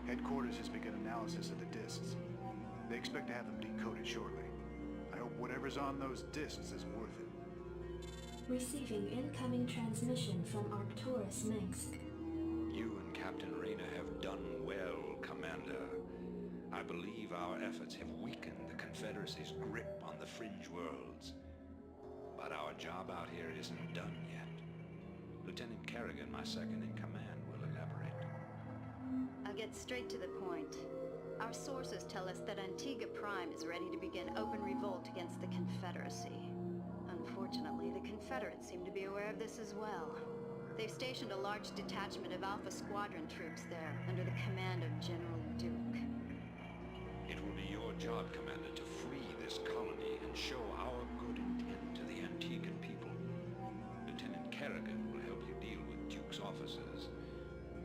Headquarters has begun analysis of the discs. They expect to have them decoded shortly. I hope whatever's on those discs is worth it. Receiving incoming transmission from Arcturus Minsk. You and Captain Rayner have done well, Commander. I believe our efforts have weakened the Confederacy's grip on the fringe worlds. But our job out here isn't done yet. Lieutenant Kerrigan, my second in command, will elaborate. I'll get straight to the point. Our sources tell us that Antigua Prime is ready to begin open revolt against the Confederacy. Unfortunately, the Confederates seem to be aware of this as well. They've stationed a large detachment of Alpha Squadron troops there, under the command of General Duke. It will be your job, Commander, to free this colony and show our good intent to the Antiguan people. Lieutenant Kerrigan will help you deal with Duke's officers.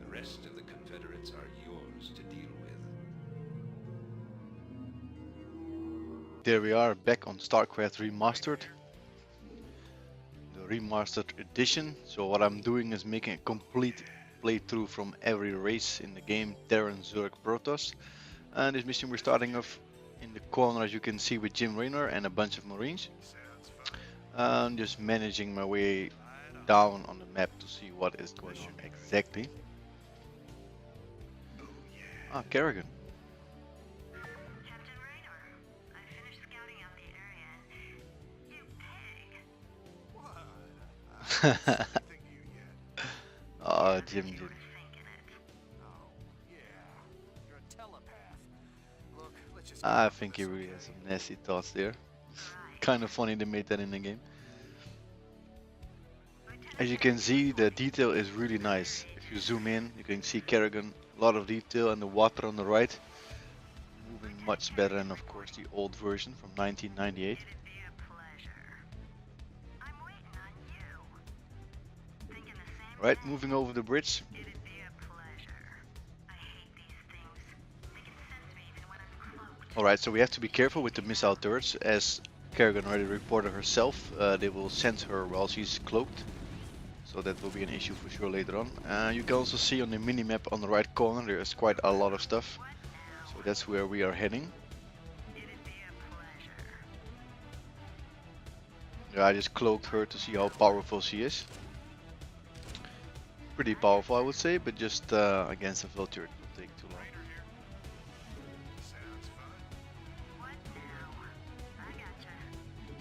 The rest of the Confederates are yours to deal with. There we are, back on StarCraft Remastered. The Remastered edition. So what I'm doing is making a complete playthrough from every race in the game, Terrans, Zerg, Protoss. And this mission we're starting off in the corner, as you can see, with Jim Raynor and a bunch of Marines. And just managing my way down on the map to see what is going on exactly. Ah, Kerrigan. Captain Raynor, I finished scouting out the area and... You pig! What? I haven't seen anything to you yet. Oh, Jim. Thinking it. Oh, yeah. You're a telepath. Look, let's just... I think he really has some nasty thoughts there. Kind of funny they made that in the game. As you can see, the detail is really nice. If you zoom in, you can see Kerrigan, a lot of detail, and the water on the right moving much better than, of course, the old version from 1998. It'd be a pleasure. I'm waiting on you. Thinking the same Right, thing. moving over the bridge. It'd be a pleasure. I hate these things. They can sense me even when I'm cloaked. Alright, so we have to be careful with the missile turrets. As Kerrigan already reported herself, they will sense her while she's cloaked. So that will be an issue for sure later on. You can also see on the mini-map on the right corner there is quite a lot of stuff. So that's where we are heading. It'd be a pleasure. Yeah, I just cloaked her to see how powerful she is. Pretty powerful, I would say, but just against a vulture it will take too long. Sounds fun. What now? I gotcha.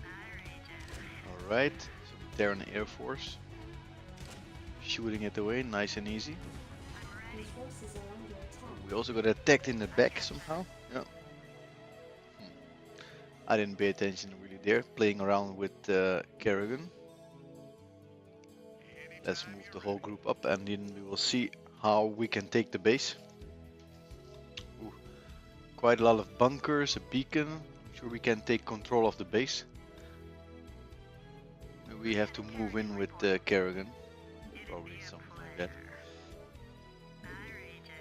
I read ya. Alright, so the Terran Air Force. Shooting it away, nice and easy. Your forces are under attack. We also got attacked in the back somehow. Yeah. I didn't pay attention really there, playing around with Kerrigan. Let's move the whole group up and then we will see how we can take the base. Ooh, quite a lot of bunkers, a beacon. I'm sure we can take control of the base. We have to move in with Kerrigan. Probably something like that. I read ya.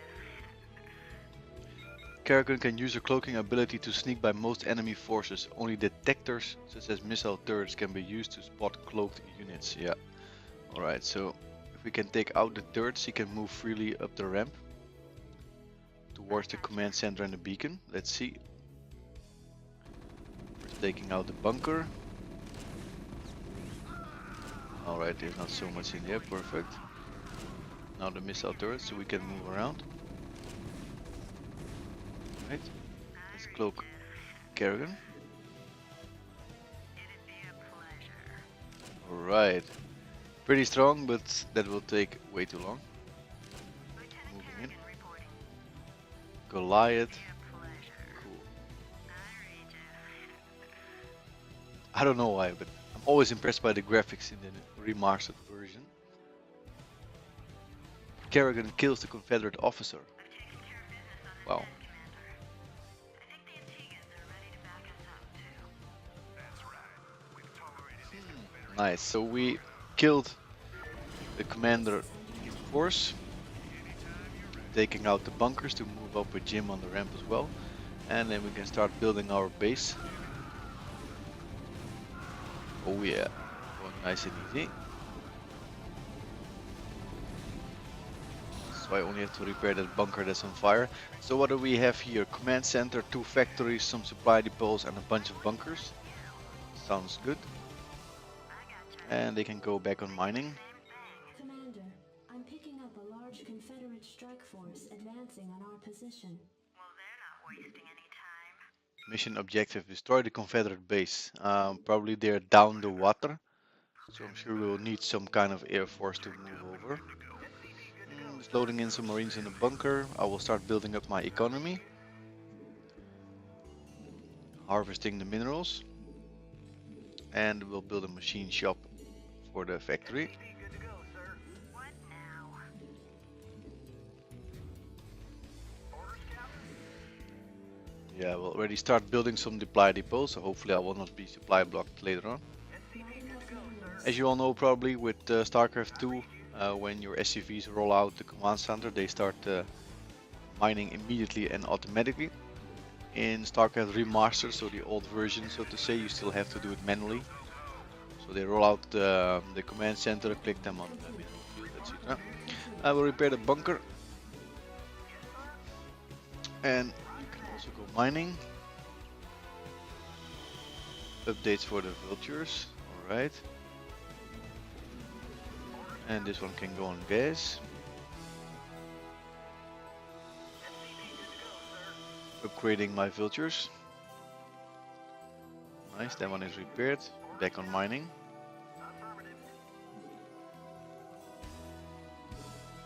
Kerrigan can use her cloaking ability to sneak by most enemy forces. Only detectors such as missile turrets can be used to spot cloaked units. Yeah. Alright, so if we can take out the turrets, he can move freely up the ramp towards the command center and the beacon. Let's see. We're taking out the bunker. Alright, there's not so much in there, perfect. Now the missile turret, so we can move around. Right, let's cloak Kerrigan. It'd be a pleasure. Alright, pretty strong, but that will take way too long. Lieutenant Moving in. Kerrigan reporting. Goliath, Be a pleasure. cool. I read ya. I don't know why, but I'm always impressed by the graphics in the remastered version. Kerrigan kills the Confederate officer. I've taken care of business on the Wow. desk, Commander. I think the Antigans are ready to back us up, too. That's right. We've tolerated these Confederates. Nice, so we killed the commander in force, taking out the bunkers to move up with Jim on the ramp as well, and then we can start building our base. Oh yeah, going nice and easy. So I only have to repair that bunker that's on fire. So what do we have here? Command center, 2 factories, some supply depots and a bunch of bunkers. Sounds good. And they can go back on mining. Commander, I'm picking up a large Confederate strike force advancing on our position. Mission objective, destroy the Confederate base. Probably they're down the water. So I'm sure we'll need some kind of air force to move over. Just loading in some marines in the bunker. I will start building up my economy. Harvesting the minerals. And we'll build a machine shop for the factory. Yeah, we'll already start building some supply depots, so hopefully I will not be supply blocked later on. As you all know probably with StarCraft 2, when your SCVs roll out the command center, they start mining immediately and automatically. In StarCraft Remastered, so the old version so to say, you still have to do it manually. So they roll out the command center, click them on the mineral field, that's it. I will repair the bunker. And you can also go mining. Updates for the vultures, alright. And this one can go on gas. Upgrading my vultures. Nice, that one is repaired. Back on mining.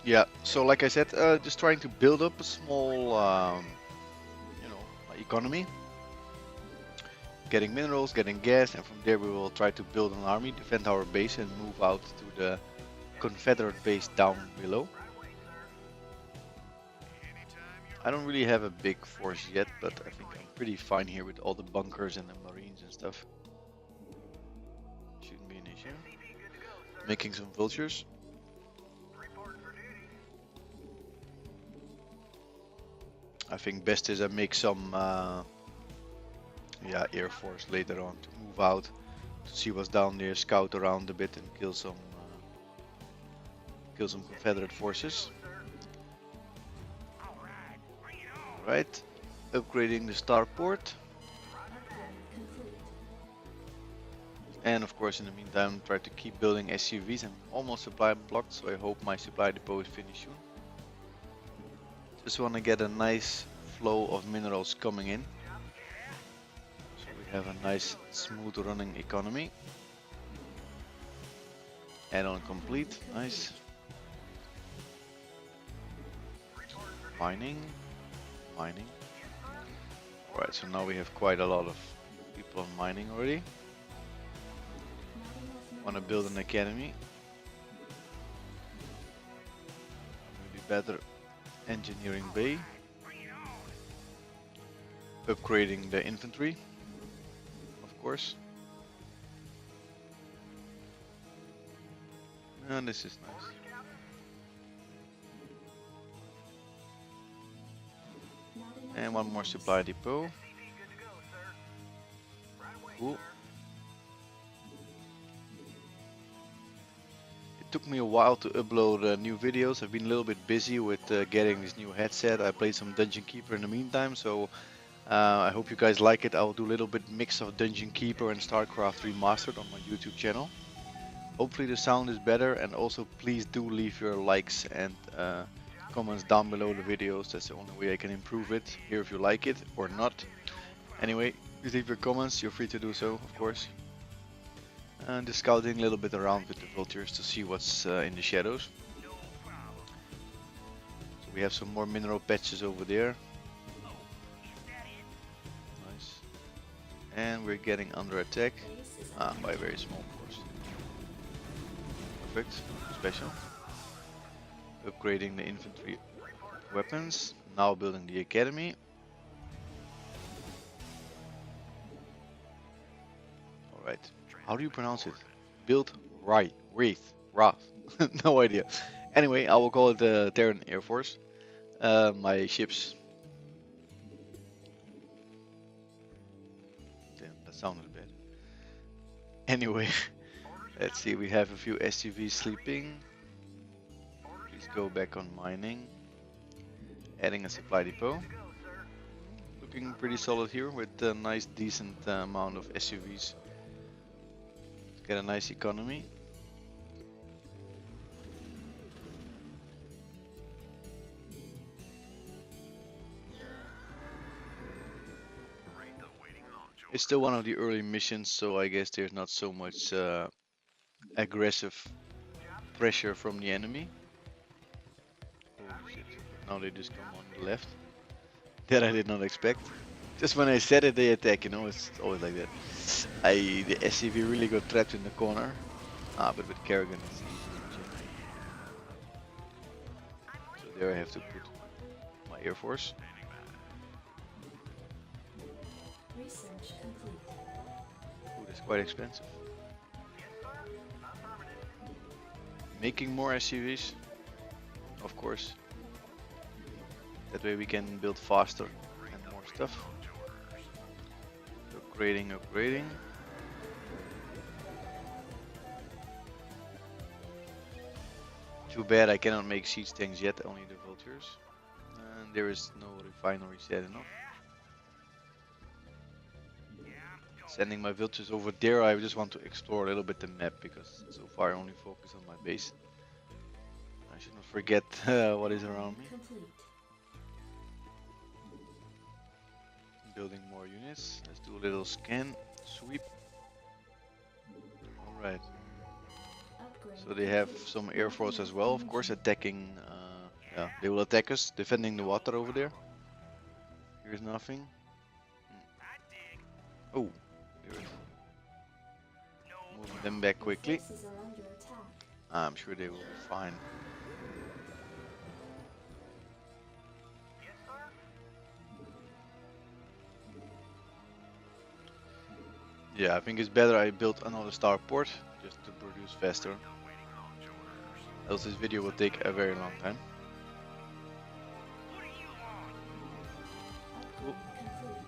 Yeah, so like I said, just trying to build up a small, you know, economy. Getting minerals, getting gas, and from there we will try to build an army, defend our base, and move out to the Confederate base down below. I don't really have a big force yet, but I think I'm pretty fine here with all the bunkers and the marines and stuff. Shouldn't be an issue. Making some vultures. I think best is I make some air force later on to move out to see what's down there, scout around a bit and kill some Confederate forces. Right, upgrading the starport. And of course in the meantime try to keep building SCVs. I'm almost supply blocked, so I hope my supply depot is finished soon. Just want to get a nice flow of minerals coming in. So we have a nice smooth running economy. Add-on complete, nice. Mining. Alright, so now we have quite a lot of people on mining already. Want to build an academy. Maybe better engineering bay. Upgrading the infantry, of course. And this is nice. And one more supply depot. Cool. It took me a while to upload new videos. I've been a little bit busy with getting this new headset. I played some Dungeon Keeper in the meantime, so I hope you guys like it. I'll do a little bit mix of Dungeon Keeper and StarCraft Remastered on my YouTube channel. Hopefully the sound is better, and also please do leave your likes and comments down below the videos. That's the only way I can improve it here if you like it or not. Anyway, please leave your comments, you're free to do so, of course. And just scouting a little bit around with the vultures to see what's in the shadows. So we have some more mineral patches over there. Nice. And we're getting under attack by a very small force. Perfect, special. Upgrading the infantry weapons, now building the academy. Alright, how do you pronounce it? Build right, Wraith, Wrath, no idea. Anyway, I will call it the Terran Air Force. My ships. Damn, that sounded bad. Anyway, let's see, we have a few SCVs sleeping. Let's go back on mining. Adding a supply depot. Looking pretty solid here with a nice decent amount of SUVs. Let's get a nice economy. It's still one of the early missions, so I guess there's not so much aggressive pressure from the enemy. Oh shit, now they just come on the left. That I did not expect. Just when I said it, they attack, you know, it's always like that. The SCV really got trapped in the corner. But with Kerrigan it's easy. So there I have to put my Air Force. Research complete. Ooh, that's quite expensive. Making more SUVs, of course. That way we can build faster and more stuff. Upgrading. Too bad I cannot make siege tanks yet, only the vultures. And there is no refinery set enough. Sending my vultures over there, I just want to explore a little bit the map because so far I only focus on my base. I should not forget what is around me. Complete. Building more units. Let's do a little scan, sweep. Alright. Upgrade. So they have some air force as well, of course, attacking. Yeah, they will attack us, defending the water over there. Here's nothing. Oh, there is. Moving them back quickly. Forces are under attack. I'm sure they will be fine. Yeah, I think it's better I built another starport just to produce faster. Else this video will take a very long time. Cool. Complete.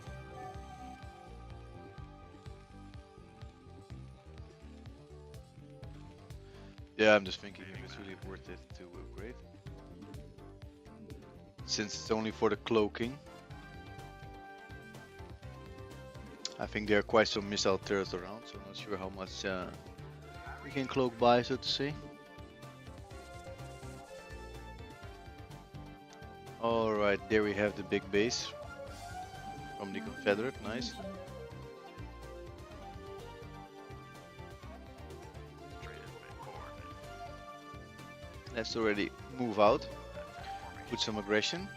Yeah, I'm just thinking if it's really worth it to upgrade. Since it's only for the cloaking. I think there are quite some missile turrets around, so I'm not sure how much we can cloak by, so to say. Alright, there we have the big base from the Confederate, nice. Let's already move out, put some aggression.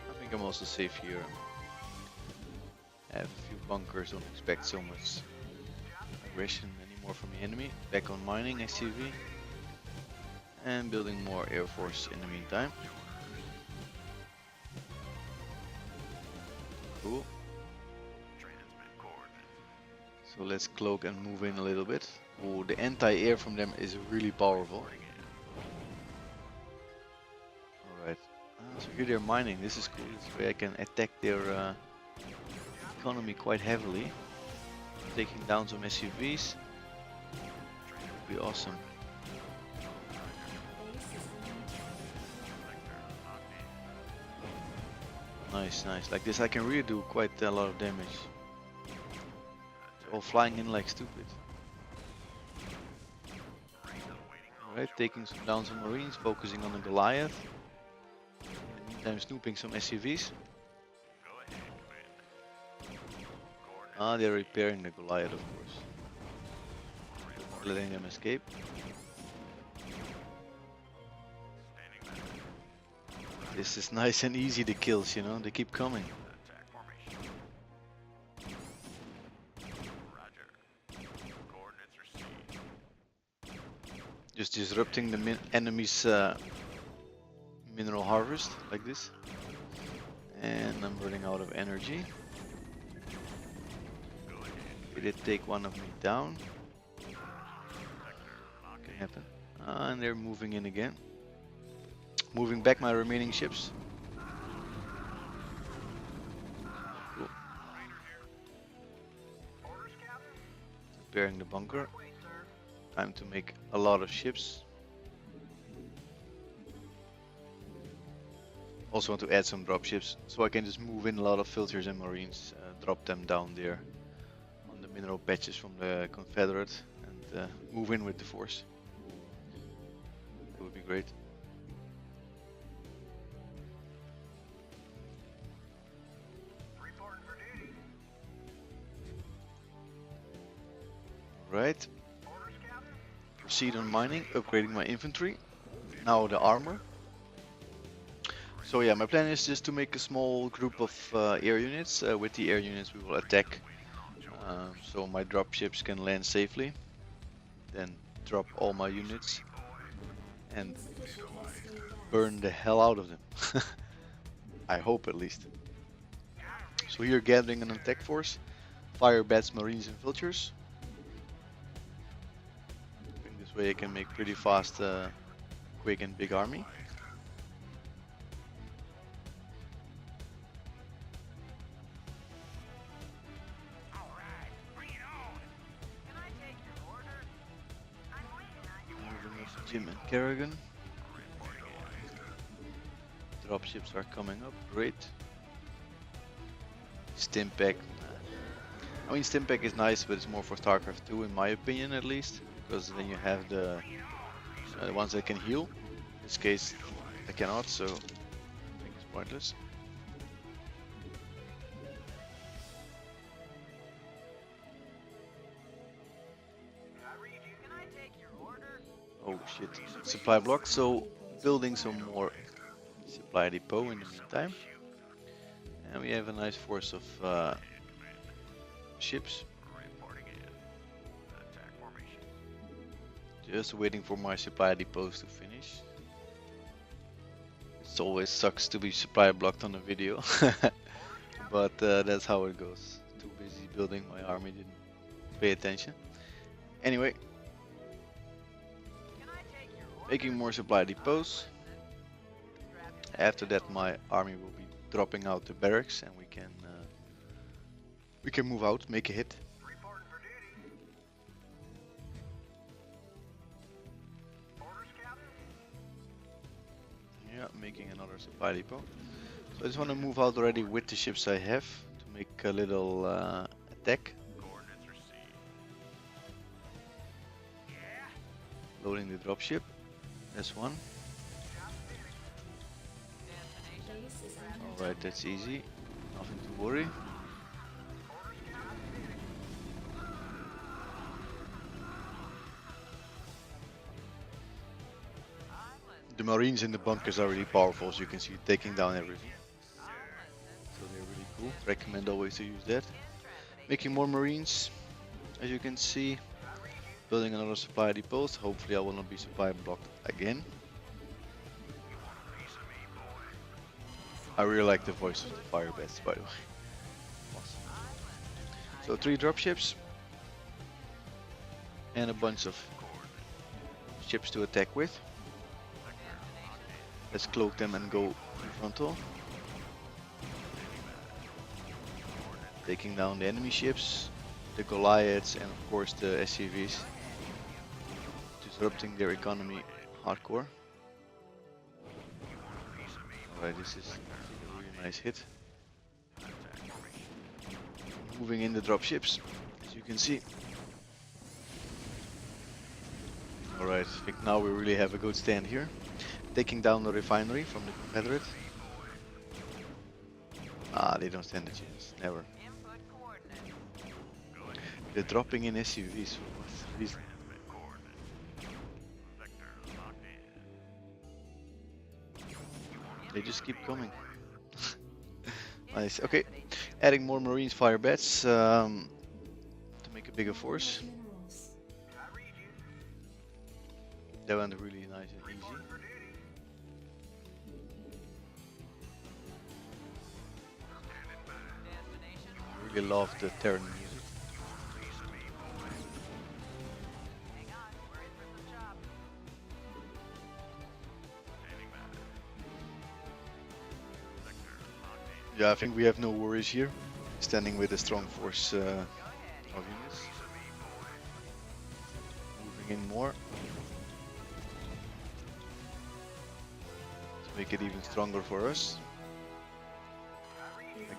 I think I'm also safe here. I have a few bunkers, don't expect so much aggression anymore from the enemy. Back on mining SCV and building more air force in the meantime. Cool. So let's cloak and move in a little bit. Oh, the anti-air from them is really powerful. Alright, so here they're mining, this is cool, this way I can attack their economy quite heavily. Taking down some SUVs. Would be awesome. Nice, nice. Like this I can really do quite a lot of damage. They're all flying in like stupid. Alright, taking down some marines, focusing on the Goliath. In the meantime snooping some SUVs. They're repairing the Goliath, of course. Not letting them escape. This is nice and easy, the kills, you know, they keep coming. Just disrupting the enemy's mineral harvest, like this. And I'm running out of energy. They did take one of me down. Can happen. And they're moving in again. Moving back my remaining ships. Cool. Preparing the bunker. Time to make a lot of ships. Also want to add some dropships, so I can just move in a lot of filters and marines, drop them down there on the mineral patches from the Confederate, and move in with the force. That would be great. Right. Proceed on mining, upgrading my infantry. Now the armor. So yeah, my plan is just to make a small group of air units. With the air units we will attack. So my dropships can land safely. Then drop all my units and burn the hell out of them. I hope at least. So here gathering an attack force. Fire bats, marines and vultures. This way I can make pretty fast, quick and big army. Jim and Kerrigan. Dropships are coming up, great. Stimpack. I mean, Stimpack is nice, but it's more for StarCraft 2 in my opinion at least. Because then you have the ones that can heal. In this case, I cannot, so I think it's pointless. Oh shit, supply block, so building some more supply depot in the meantime. And we have a nice force of ships. Just waiting for my supply depots to finish. It always sucks to be supply blocked on a video. But that's how it goes. Too busy building my army, didn't pay attention. Anyway. Making more supply depots. After that my army will be dropping out the barracks and we can move out, make a hit. Yeah, making another supply depot. So I just want to move out already with the ships I have to make a little attack. Loading the dropship. That's one. Alright, that's easy. Nothing to worry. The marines in the bunkers are really powerful, as you can see, taking down everything. So they're really cool. Recommend always to use that. Making more marines, as you can see. Building another supply depot. Hopefully I will not be supply blocked again. I really like the voice of the fire bats, by the way. Awesome. So 3 dropships. And a bunch of ships to attack with. Let's cloak them and go frontal. Taking down the enemy ships, the Goliaths and of course the SCVs. Disrupting their economy hardcore. Alright, this is a really nice hit. Moving in the dropships, as you can see. Alright, I think now we really have a good stand here. Taking down the refinery from the Confederate. Ah, they don't stand a chance, never. They're dropping in SUVs for what reason? They just keep coming. Nice, okay. Adding more marines, fire bats to make a bigger force. That went really nice and easy. I really love the Terran music. Yeah, I think we have no worries here. Standing with a strong force of units. Moving in more. To make it even stronger for us.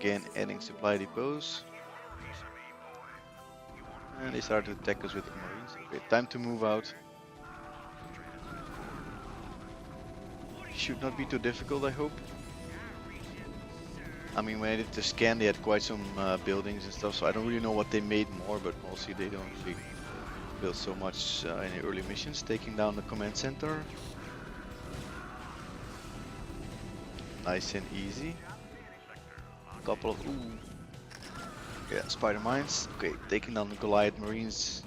again adding supply depots. And they start to attack us with the Marines. Okay, time to move out. Should not be too difficult, I hope. I mean, when I did the scan, they had quite some buildings and stuff, so I don't really know what they made more, but mostly they don't really build so much in the early missions. Taking down the command center. Nice and easy. Couple of yeah, spider mines. Okay, taking down the Goliath Marines.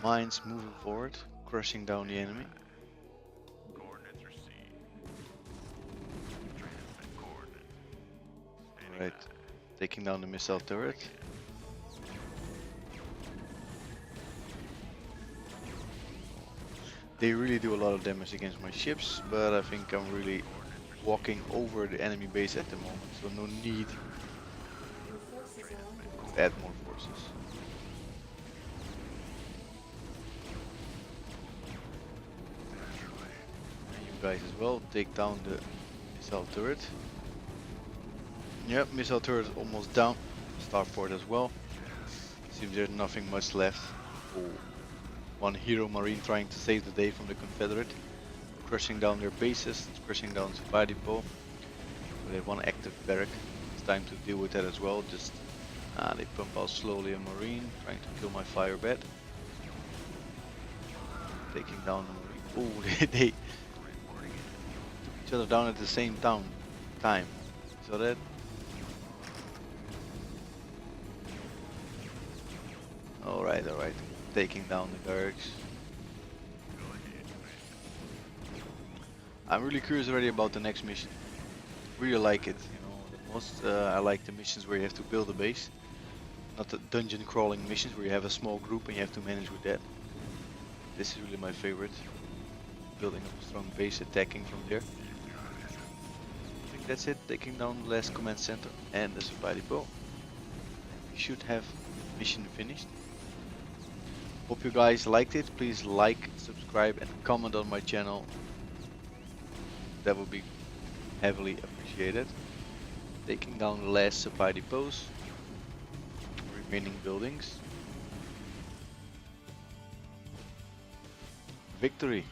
Mines moving forward, crushing down the enemy. Alright, taking down the missile turret. They really do a lot of damage against my ships, but I think I'm really walking over the enemy base at the moment, so no need to add more forces. And you guys as well, take down the missile turret. Yep, missile turret is almost down. Starport as well. Seems there's nothing much left. Oh, one hero marine trying to save the day from the Confederate. Crushing down their bases, crushing down supply depot. So they have one active barrack. It's time to deal with that as well. Just they pump out slowly a marine, trying to kill my fire bed. Taking down the marine. Oh, they took each other down at the same time. So that. Alright, taking down the barracks. I'm really curious already about the next mission. Really like it, you know. The most I like the missions where you have to build a base, not the dungeon crawling missions where you have a small group and you have to manage with that. This is really my favorite. Building up a strong base, attacking from there. I think that's it. Taking down the last command center and the supply depot. We should have mission finished. Hope you guys liked it. Please like, subscribe and comment on my channel. That would be heavily appreciated. Taking down the last supply depots. Remaining buildings. Victory!